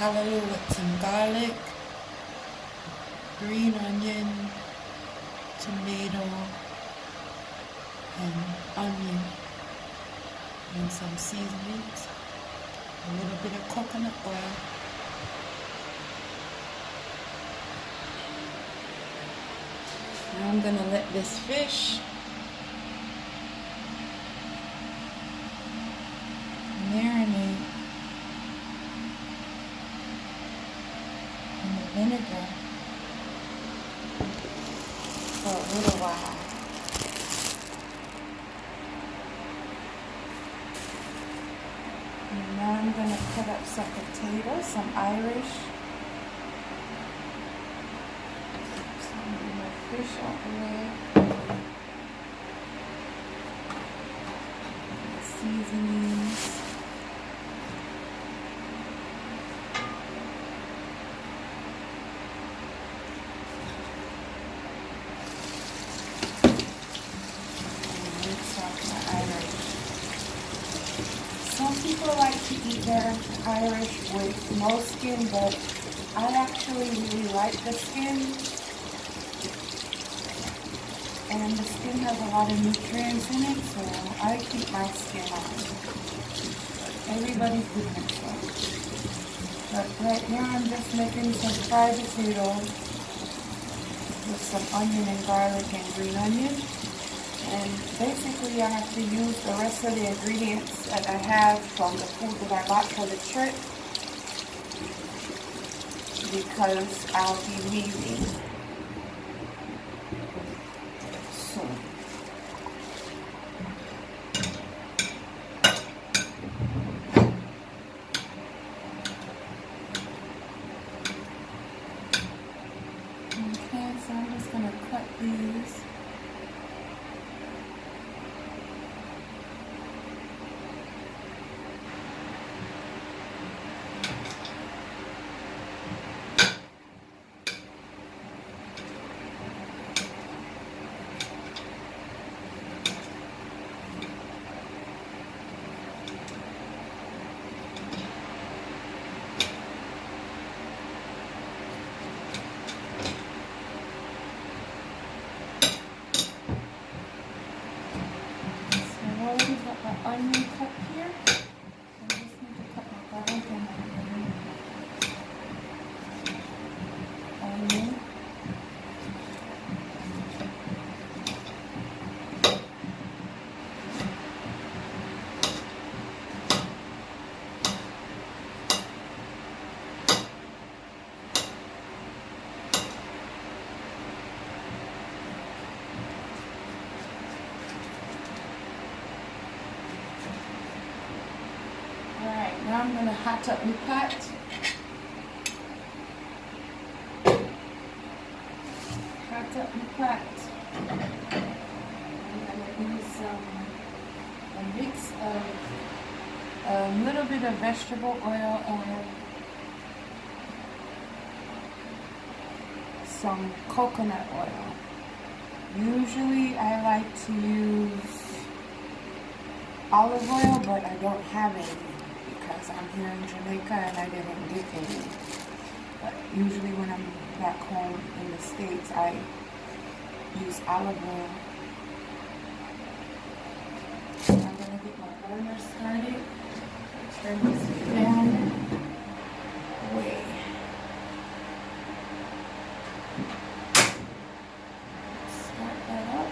callaloo with some garlic, green onion, tomato, and onion, and some seasonings, a little bit of coconut oil. Now I'm gonna let this fish marinate in the vinegar for a little while. And now I'm gonna cut up some potatoes, some Irish. Fish out the way. Seasonings. And mix up my Irish. Some people like to eat their Irish with no skin, but I actually really like the skin. And the skin has a lot of nutrients in it, so I keep my skin on. Everybody's different, so. But right now I'm just making some fried potatoes with some onion and garlic and green onion. And basically I have to use the rest of the ingredients that I have from the food that I bought for the trip, because I'll be leaving. So I'm just going to cut these. Onion cut here. I just need to cut my garlic and onion. Alright, now I'm going to hot up my pot. Hot up my pot. I'm going to use a mix of a little bit of vegetable oil and some coconut oil. Usually I like to use olive oil, but I don't have any, because I'm here in Jamaica and I didn't get any. But usually when I'm back home in the States, I use olive oil. I'm going to get my burner started. Turn this fan away. Start that up.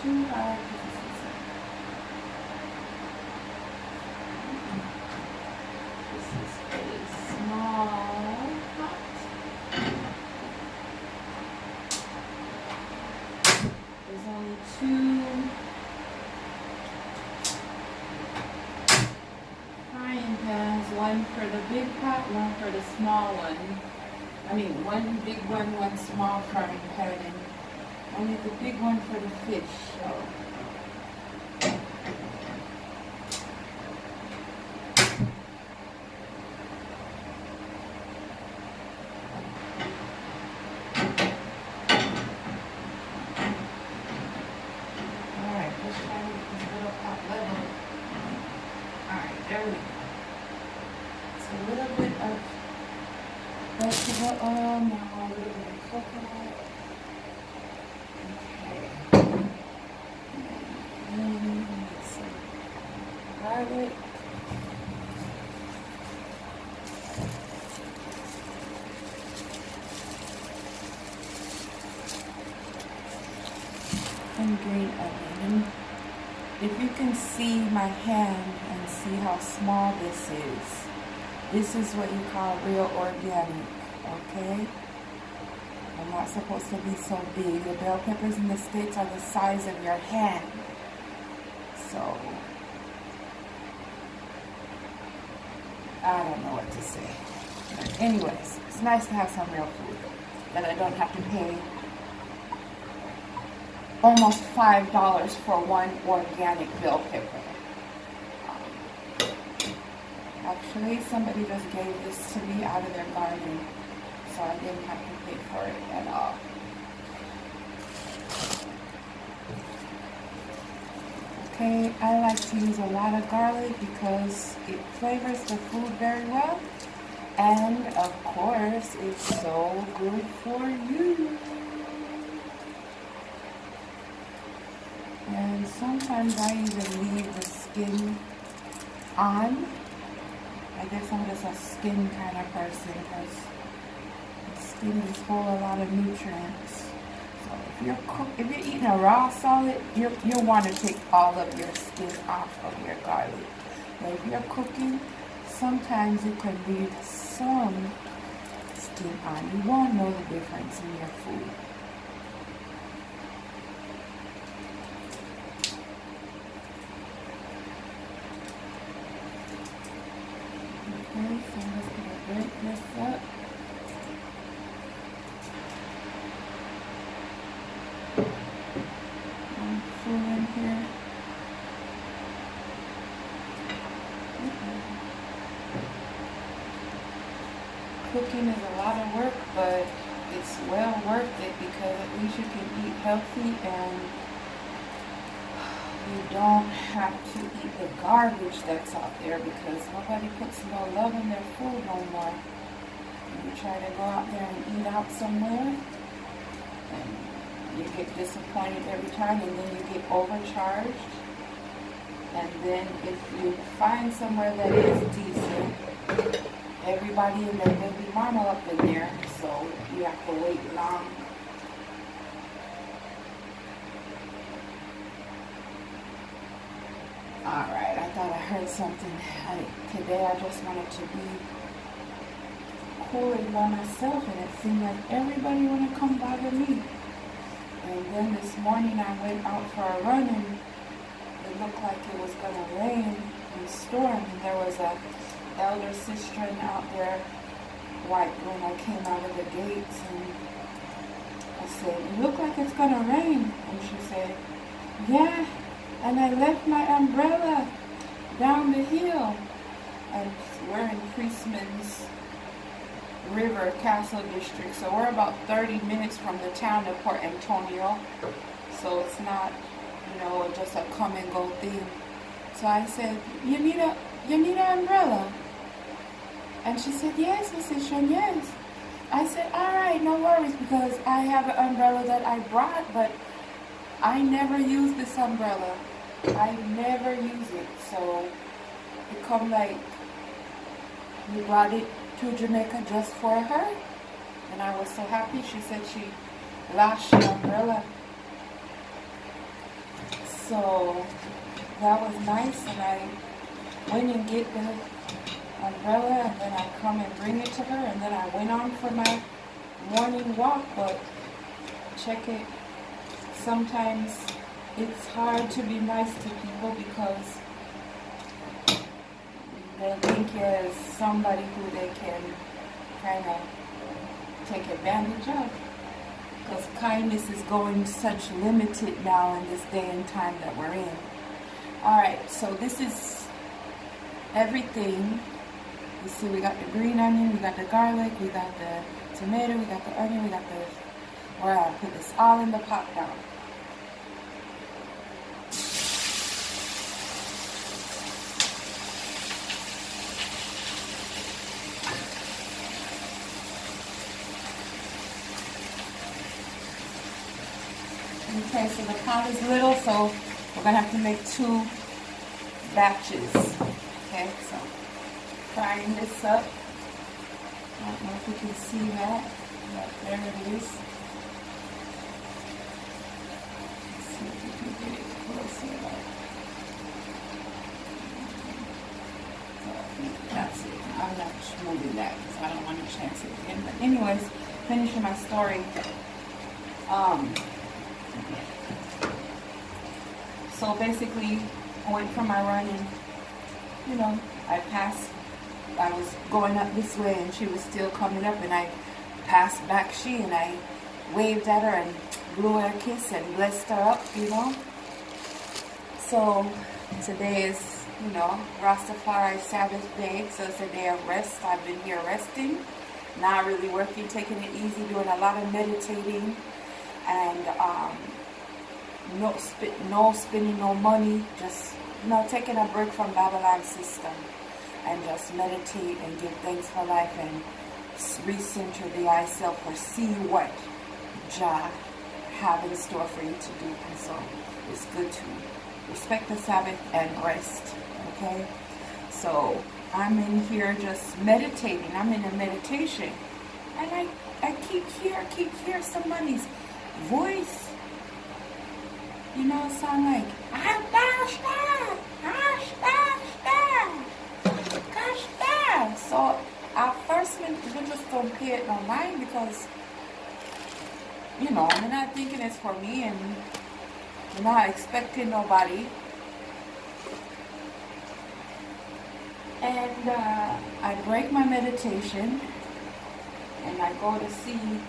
Too high. This is a small pot. There's only two frying pans, one for the big pot, one for the small one. I mean, one big one, one small frying pan, and only the big one for the fish. So. There we go. So a little bit of vegetable oil, now a little bit of coconut. Okay. And then some garlic. And green onion. If you can see my hand and see how small this is what you call real organic, okay? They're not supposed to be so big. The bell peppers in the States are the size of your hand. So, I don't know what to say. But anyways, it's nice to have some real food that I don't have to pay almost $5 for one organic bell pepper. Actually, somebody just gave this to me out of their garden, so I didn't have to pay for it at all. Okay, I like to use a lot of garlic because it flavors the food very well, and of course, it's so good for you. And sometimes I even leave the skin on. I guess I'm just a skin kind of person because the skin is full of a lot of nutrients. So if you're eating a raw solid, you'll want to take all of your skin off of your garlic. But if you're cooking, sometimes you can leave some skin on. You won't know the difference in your food. Okay, so I'm just going to break this up. I'm full in here. Cooking is a lot of work, but it's well worth it because at least you can eat healthy and you don't have to eat the garbage that's out there because nobody puts no love in their food no more. You try to go out there and eat out somewhere and you get disappointed every time, and then you get overcharged. And then if you find somewhere that is decent, everybody and their baby mama up in there, so you have to wait long. Alright, I thought I heard something. Today I just wanted to be cooling by myself, and it seemed like everybody wanted to come bother me. And then this morning I went out for a run, and it looked like it was going to rain and storm, and there was a elder sister out there when I came out of the gates, and I said, "It looked like it's going to rain." And she said, "Yeah, and I left my umbrella down the hill." And we're in Priestmans River Castle District, so we're about 30 minutes from the town of Port Antonio, so it's not, just a come and go thing. So I said, you need an umbrella?" And she said, "Yes, Mrs. Shun, yes." I said, "All right, no worries, because I have an umbrella that I brought, but I never use this umbrella. I never use it." So it come like we brought it to Jamaica just for her, and I was so happy. She said she lost the umbrella, so that was nice. And I went and get the umbrella, and then I come and bring it to her, and then I went on for my morning walk. But check it, sometimes it's hard to be nice to people because they think you're somebody who they can kind of take advantage of. Because kindness is going such limited now in this day and time that we're in. Alright, so this is everything. You see, we got the green onion, we got the garlic, we got the tomato, we got the onion, we got the... We're going to put this all in the pot now. Okay, so the pot is little, so we're gonna have to make 2 batches. Okay, so frying this up. I don't know if you can see that, but there it is. Let's see if we can get it closer. That's it. I'm not moving that because I don't want to chance it again. But anyways, finishing my story. So basically, I went for my run and, you know, I was going up this way and she was still coming up, and I passed back and I waved at her and blew her a kiss and blessed her up, you know. So today is, you know, Rastafari Sabbath day, so it's a day of rest. I've been here resting, not really working, taking it easy, doing a lot of meditating, and no spending no money, just, you know, taking a break from Babylon system and just meditate and give thanks for life and recenter the thyself or see what Jah have in store for you to do. And so it's good to respect the Sabbath and rest. Okay, so I'm in here just meditating. I'm in a meditation, and I keep hear somebody's voice. You know, sound like so at first we just don't pay it no mind because, you know, I'm not thinking it's for me, and I'm not expecting nobody. And I break my meditation and I go to see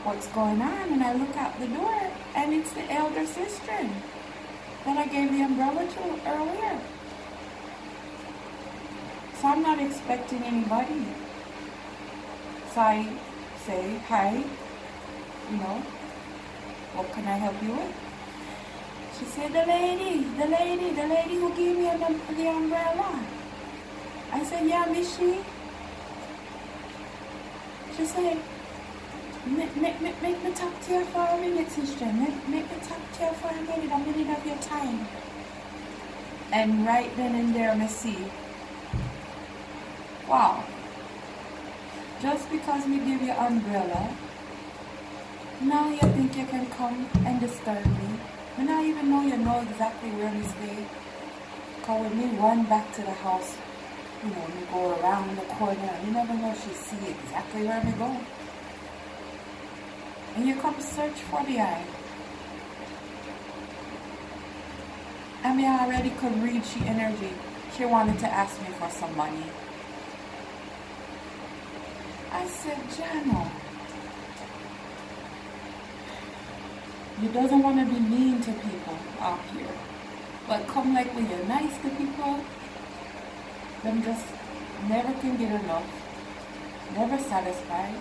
what's going on, and I look out the door and it's the elder sister that I gave the umbrella to earlier. So I'm not expecting anybody. So I say, hi, you know, what can I help you with? She said, the lady who gave me the umbrella. I said, yeah, miss she? She said, make me talk to you for a minute, sister. Make me talk to you for a minute of your time. And right then and there, I see, wow, just because me give you umbrella, now you think you can come and disturb me. I don't even know you know exactly where me stay. Because when me run back to the house, you know, me go around the corner, and you never know she see exactly where me go. And you come search for the eye. I mean, I already could read she energy. She wanted to ask me for some money. I said, Jano, you doesn't want to be mean to people out here. But come like when you're nice to people, them just never can get enough, never satisfied,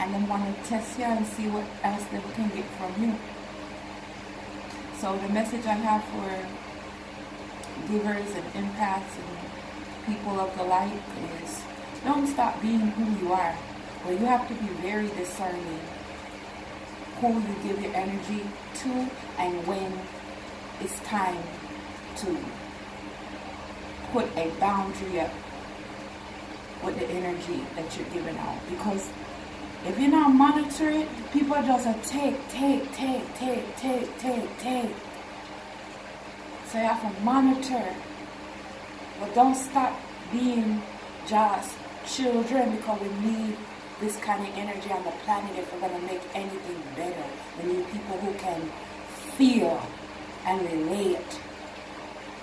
and then want to test you and see what else they can get from you. So the message I have for givers and empaths and people of the light is, don't stop being who you are, but you have to be very discerning who you give your energy to and when it's time to put a boundary up with the energy that you're giving out. Because if you're not monitoring it, people just take. So you have to monitor. But don't stop being just children, because we need this kind of energy on the planet if we're going to make anything better. We need people who can feel and relate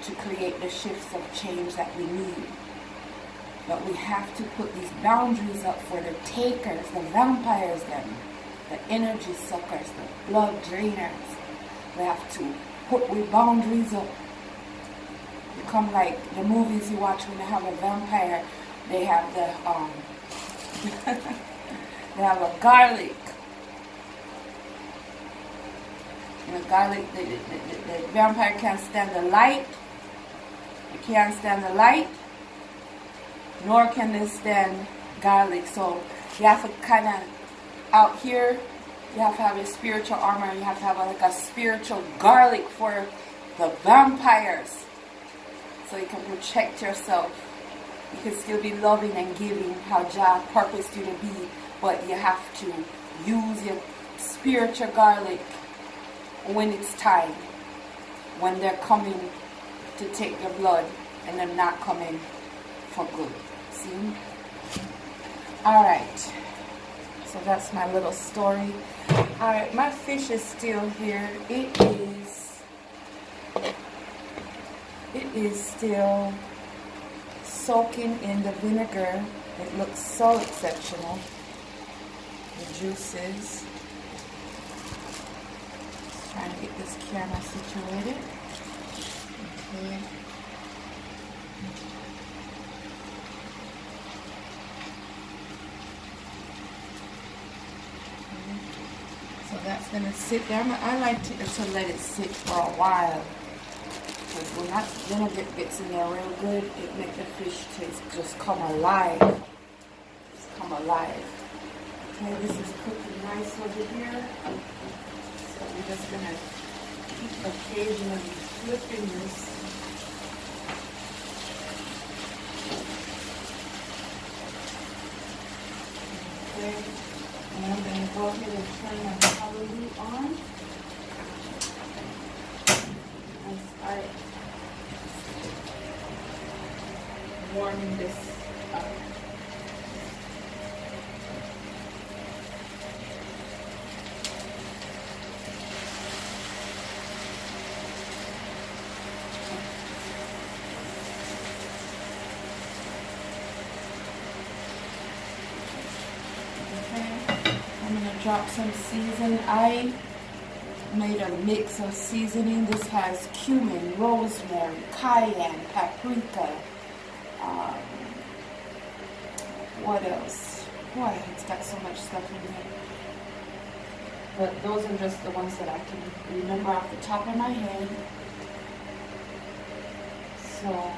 to create the shifts of change that we need. But we have to put these boundaries up for the takers, the vampires, the energy suckers, the blood drainers. We have to put with boundaries up. Become like the movies you watch when they have a vampire. They have the they have a garlic. And the garlic, the vampire can't stand the light. They can't stand the light, nor can they stand garlic. So you have to kind of out here You have to have your spiritual armor. You have to have like a spiritual garlic for the vampires, so you can protect yourself. You can still be loving and giving how Jah purposed you to be, but you have to use your spiritual garlic when it's time, when they're coming to take your blood and they're not coming for good. See? Alright, so that's my little story. Alright, my fish is still here. It is still soaking in the vinegar. It looks so exceptional. The juices. Just trying to get this camera situated. Okay. So that's gonna sit there. I like to let it sit for a while. Because when that vinegar gets in there real good, it makes the fish taste just come alive. Just come alive. Okay, this is cooking nice over here. So I'm just going to keep occasionally flipping this. Okay, and I'm going to go ahead and turn my hallelujah on. And start warming this up. Okay, I'm going to drop some season. I made a mix of seasoning. This has cumin, rosemary, cayenne, paprika. What else? Boy, it's got so much stuff in here. But those are just the ones that I can remember off the top of my head. So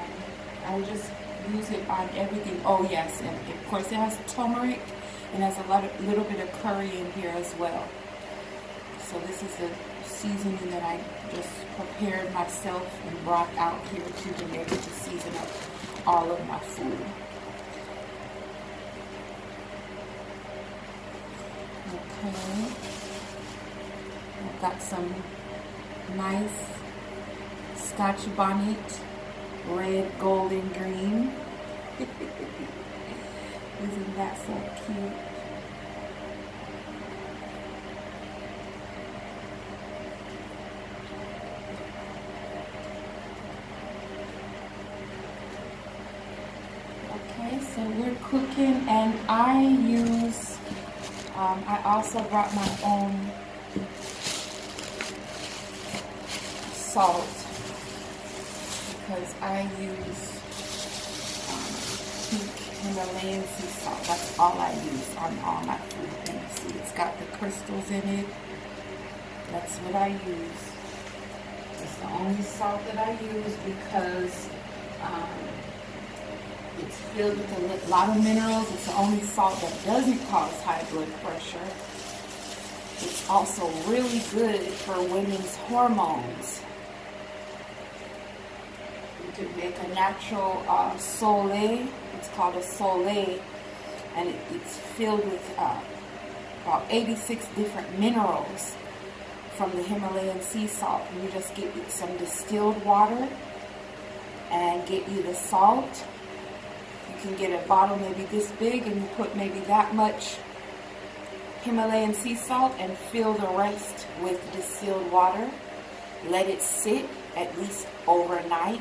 I just use it on everything. Oh yes, and of course it has turmeric and has a little bit of curry in here as well. So this is the seasoning that I just prepared myself and brought out here to Jamaica to season up all of my food. Okay, I've got some nice Scotch bonnet, red, gold, and green. Isn't that so cute? Okay, so we're cooking, and I use, I also brought my own salt because I use pink Himalayan sea salt. That's all I use on all my food. And see, it's got the crystals in it. That's what I use. It's the only salt that I use because it's filled with a lot of minerals. It's the only salt that doesn't cause high blood pressure. It's also really good for women's hormones. You can make a natural Soleil. It's called a Soleil, and it's filled with about 86 different minerals from the Himalayan sea salt. And you just get some distilled water and get you the salt. You can get a bottle maybe this big, and you put maybe that much Himalayan sea salt and fill the rest with distilled water. Let it sit at least overnight,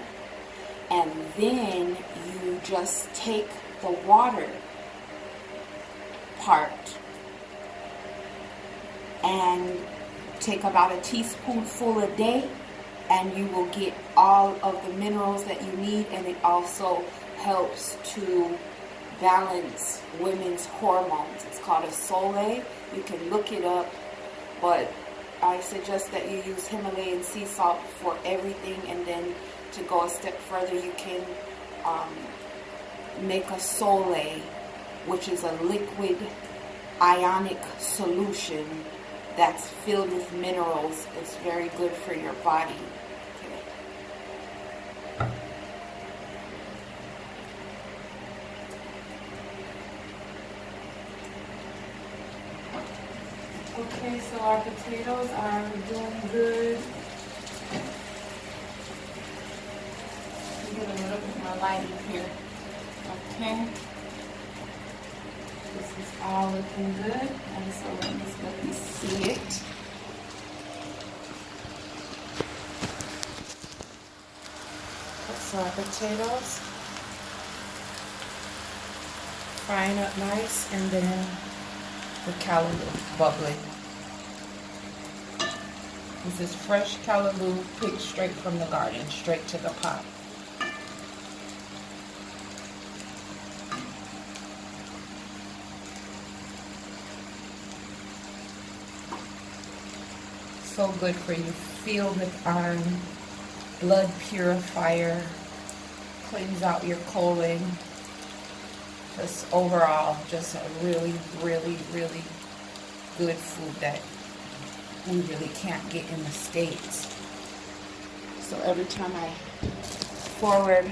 and then you just take the water part and take about a teaspoonful a day, and you will get all of the minerals that you need. And it also helps to balance women's hormones. It's called a Soleil. You can look it up, but I suggest that you use Himalayan sea salt for everything. And then to go a step further, you can make a Soleil, which is a liquid ionic solution that's filled with minerals. It's very good for your body. Okay, so our potatoes are doing good. Get a little bit more lighting here. Okay. This is all looking good. And so let me see it. So our potatoes frying up nice, and then the callaloo bubbling. This is fresh callaloo picked straight from the garden, straight to the pot. So good for you. Filled with iron, blood purifier, cleans out your colon. Just overall, just a really, really, really good food that we really can't get in the States. So every time I forward